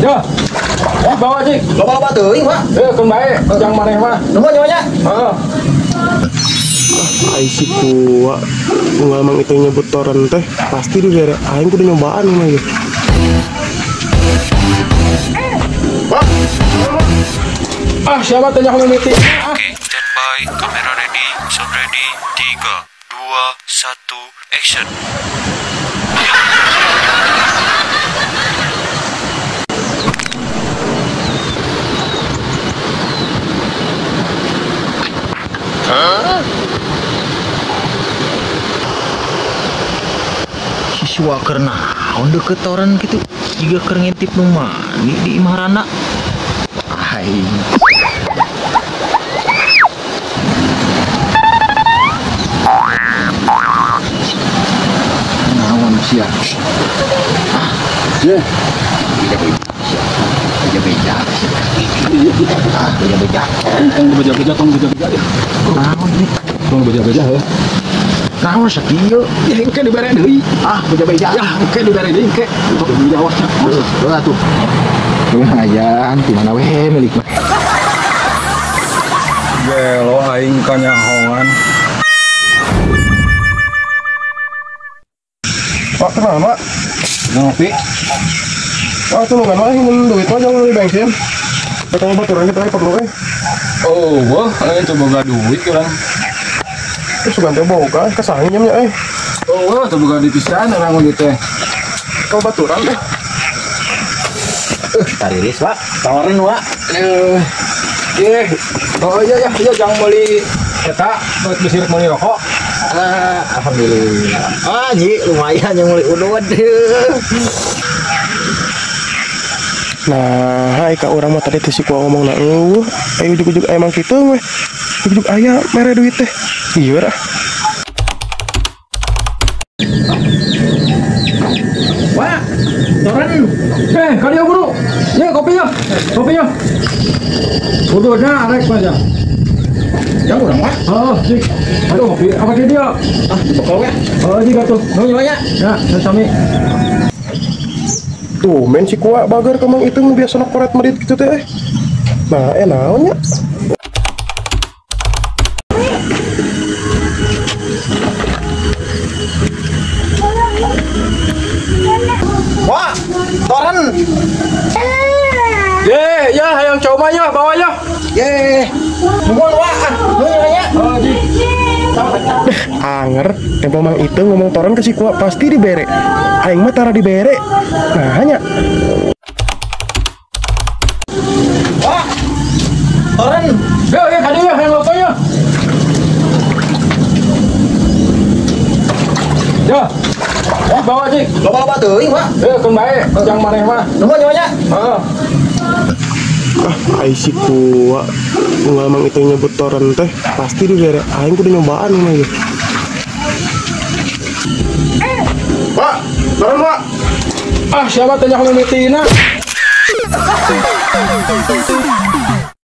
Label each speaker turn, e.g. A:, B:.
A: Ya. Bawa cik.
B: Bawa teuing, Pak.
A: Keun bae, jang maneh mah.
B: Nuhun nyonya.
A: Heeh.
C: Ai si kuat ngamang itu nyebut toren teh pasti di daerah aing kudu nyobaan mah ya.
A: Siapa tanya kalau meeting?
D: Oke, standby, kamera ready, sound ready, 3, 2, 1, action.
B: Siswa karena deket toren gitu juga keur ngintip nu mani di Imharana. Hai. Naon sia?
A: Ya.
B: Beja-beja. Beja-beja.
A: Tong beja-beja, tong beja-beja.
B: Naon nih?
A: Tong beja-beja heuh.
B: Naon sakieu?
A: Ya engke dibere deui.
B: Beja-beja.
A: Ya engke dibere deui engke. Untuk jawabnya.
B: Atuh. Lumayan, di mana we milik mah.
A: Gelo aing kanyahoan. Pak, kenapa? Ngopi. Wah, tuh kan mah ingin duit mah jangan di bensin. Kita baturan kita perlu Oh, wah, aing coba gak duit kan. Terus ganti boga kesangin jamnya Oh, wah, coba gak dipisahan orang gitu teh. Kau baturan
B: Tariris, Pak. Tawarin, Pak.
A: Oh iya jangan beli eta buat bisir beli rokok.
B: Alhamdulillah. Ji, lumayan yang mulai udut.
C: Nah, hai ka urang mah tadi teh si kuat ngomongna ayo ujug-ujug emang kitu mah. Ujug aya mere duit teh. Iya dah.
A: Wah, toren. Kalian guru. Ya, kopinya. Kopinya. Udahnya arek aja. Ya udah mah. Oh, sih. Aduh, kopi apa dia? Pokok ya. Oh, juga tuh. Nyonya. Ya, sami.
C: Tuh, men si kuat bager kemang itu biasa nak koret medit gitu teh. Nah, naonnya?
B: Wah, toren.
A: Ya, yang coba ya, bawa ya.
B: Nuhun, Wak. Nyonya.
A: Oh, di.
C: Anger, tempo mang itu ngomong toren ke si kuat pasti dibere. Aing mah tara dibere. Nah, hanya
B: Wah, toren.
A: Ya, kadieu yang lotonya. Ya. Bawa cik.
B: Bawa teuing, Pak.
A: Keun bae, jang maneh mah.
B: Nuhun nyonya.
A: Heeh.
C: ai si kuat ngamang itu nyebut toren teh pasti di daerah aing kudu nyobaan mah ya.
A: Pak, toren Pak. Siapa tanya kalau meeting